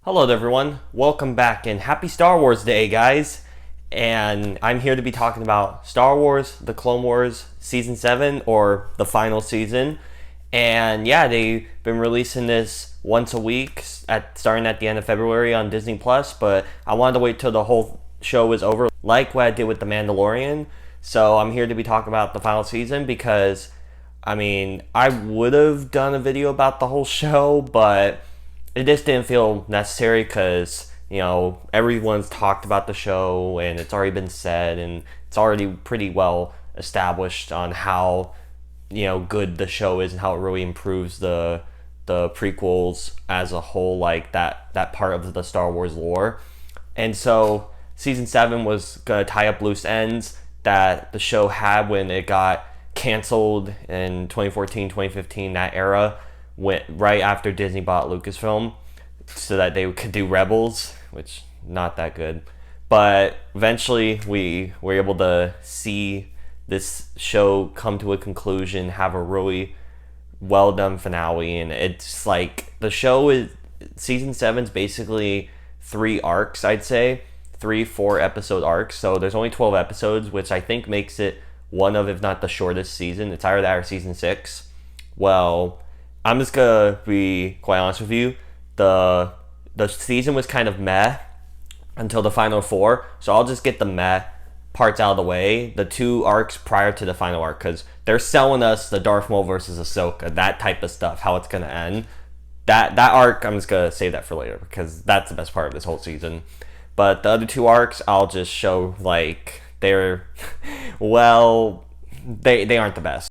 Hello everyone, welcome back and happy Star Wars Day, guys. And I'm here to be talking about Star Wars, The Clone Wars Season 7, or the final season. And yeah, they've been releasing this once a week, starting at the end of February on Disney Plus. But I wanted to wait till the whole show was over, like what I did with The Mandalorian. So I'm here to be talking about the final season because, I would have done a video about the whole show, but it just didn't feel necessary because everyone's talked about the show and it's already been said and it's already pretty well established on how good the show is and how it really improves the prequels as a whole, like that part of the Star Wars lore. And so season 7 was gonna tie up loose ends that the show had when it got canceled in 2014 2015, that era, went right after Disney bought Lucasfilm so that they could do Rebels, which not that good. But eventually we were able to see this show come to a conclusion, have a really well done finale, and it's like the show is season 7's basically 3 arcs, I'd say. 3-4 episode arcs. So there's only 12 episodes, which I think makes it one of, if not the shortest season. It's either that or season 6. Well, I'm just gonna be quite honest with you. The season was kind of meh until the final 4, so I'll just get the meh parts out of the way. The 2 arcs prior to the final arc, because they're selling us the Darth Maul versus Ahsoka, that type of stuff, how it's gonna end. That arc, I'm just gonna save that for later because that's the best part of this whole season. But the other 2 arcs, I'll just show like they're well, they aren't the best.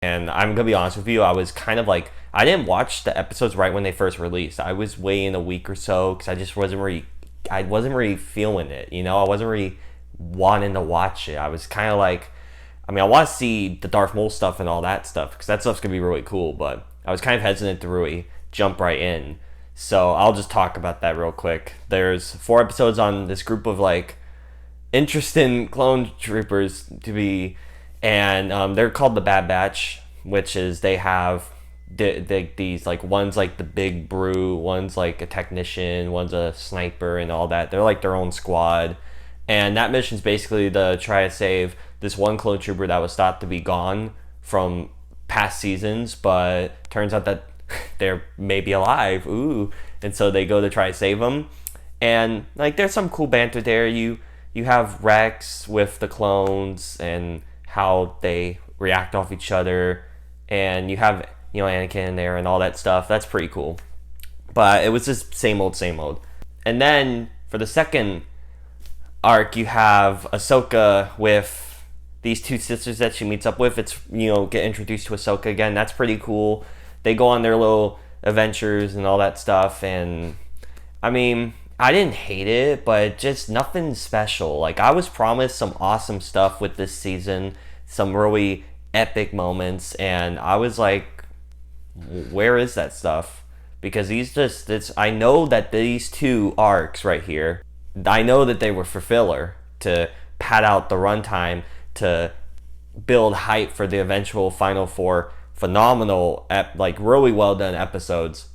And I'm gonna be honest with you, I was kind of like, I didn't watch the episodes right when they first released. I was waiting a week or so because I wasn't really feeling it. I wasn't really wanting to watch it. I was kind of like, I want to see the Darth Maul stuff and all that stuff because that stuff's gonna be really cool. But I was kind of hesitant to really jump right in. So I'll just talk about that real quick. There's 4 episodes on this group of like interesting clone troopers to be, and they're called the Bad Batch, which is they have these like, one's like the big brew, one's like a technician, one's a sniper, and all that. They're like their own squad, and that mission's basically to try to save this one clone trooper that was thought to be gone from past seasons, but turns out that they're maybe alive. Ooh. And so they go to try to save them, and like there's some cool banter there. You have Rex with the clones and how they react off each other, and you have Anakin in there and all that stuff. That's pretty cool. But it was just same old. And then for the second arc, you have Ahsoka with these 2 sisters that she meets up with. It's get introduced to Ahsoka again. That's pretty cool. They go on their little adventures and all that stuff, and I didn't hate it, but just nothing special. Like, I was promised some awesome stuff with this season, some really epic moments, and I was like, where is that stuff? Because I know that these 2 arcs right here, I know that they were for filler to pad out the runtime, to build hype for the eventual final 4 phenomenal, like really well done episodes.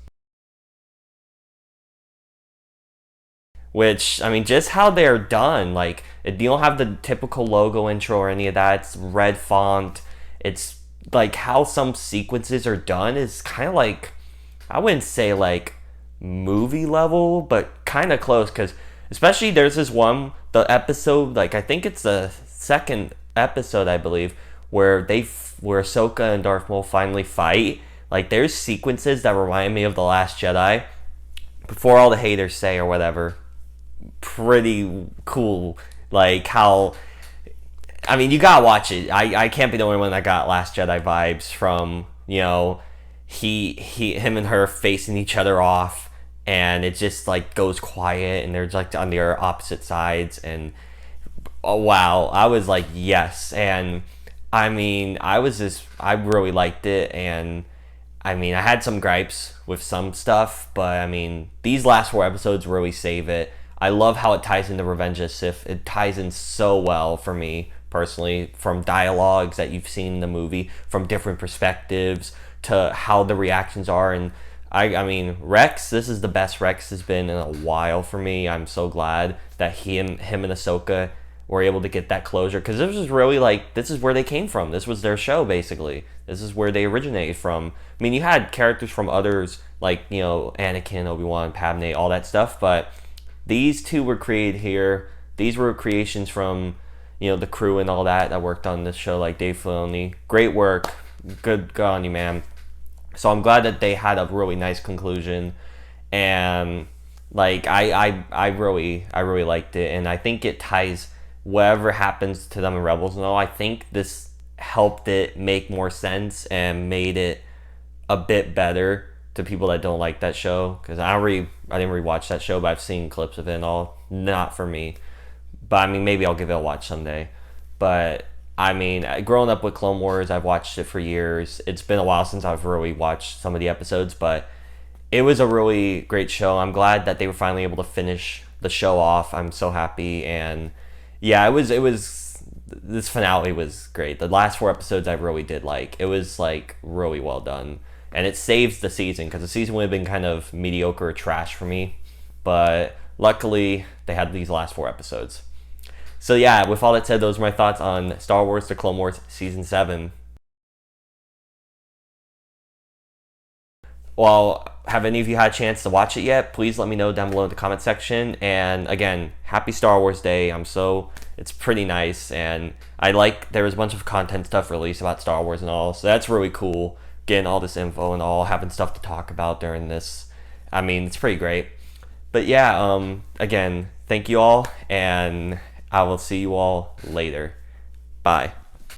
Which, just how they're done, like, you don't have the typical logo intro or any of that. It's red font. It's like how some sequences are done is kind of like, I wouldn't say like movie level, but kind of close. Because especially there's this one, the episode, like I think it's the second episode, I believe, where Ahsoka and Darth Maul finally fight. Like, there's sequences that remind me of The Last Jedi, before all the haters say or whatever. Pretty cool. Like how, you gotta watch it. I can't be the only one that got Last Jedi vibes from, him and her facing each other off, and it just like goes quiet and they're like on their opposite sides, and oh wow, I was like, yes. And I really liked it, and I had some gripes with some stuff, but these last 4 episodes really save it. I love how it ties into Revenge of the Sith. It ties in so well for me personally, from dialogues that you've seen in the movie, from different perspectives, to how the reactions are, and I mean, Rex, this is the best Rex has been in a while for me. I'm so glad that him and Ahsoka were able to get that closure, because this was really like, this is where they came from. This was their show, basically. This is where they originated from. I mean, you had characters from others, like, you know, Anakin, Obi-Wan, Padme, all that stuff, but these two were created here. These were creations from, you know, the crew and all that worked on this show, like Dave Filoni. Great work. Good on you, man. So I'm glad that they had a really nice conclusion, and like I really liked it, and I think it ties whatever happens to them in Rebels and all. I think this helped it make more sense and made it a bit better to people that don't like that show, because I didn't rewatch that show, but I've seen clips of it and all. Not for me, but I mean, maybe I'll give it a watch someday. But I mean, growing up with Clone Wars, I've watched it for years. It's been a while since I've really watched some of the episodes, but it was a really great show. I'm glad that they were finally able to finish the show off. I'm so happy, and yeah, it was this finale was great. The last 4 episodes I really did like. It was like really well done, and it saves the season, because the season would have been kind of mediocre or trash for me, but luckily they had these last 4 episodes. So yeah, with all that said, those are my thoughts on Star Wars: The Clone Wars Season 7. Well, have any of you had a chance to watch it yet? Please let me know down below in the comment section. And again, happy Star Wars Day. It's pretty nice. And there was a bunch of content stuff released about Star Wars and all. So that's really cool, getting all this info and all, having stuff to talk about during this. I mean, it's pretty great. But yeah, again, thank you all, and I will see you all later. Bye.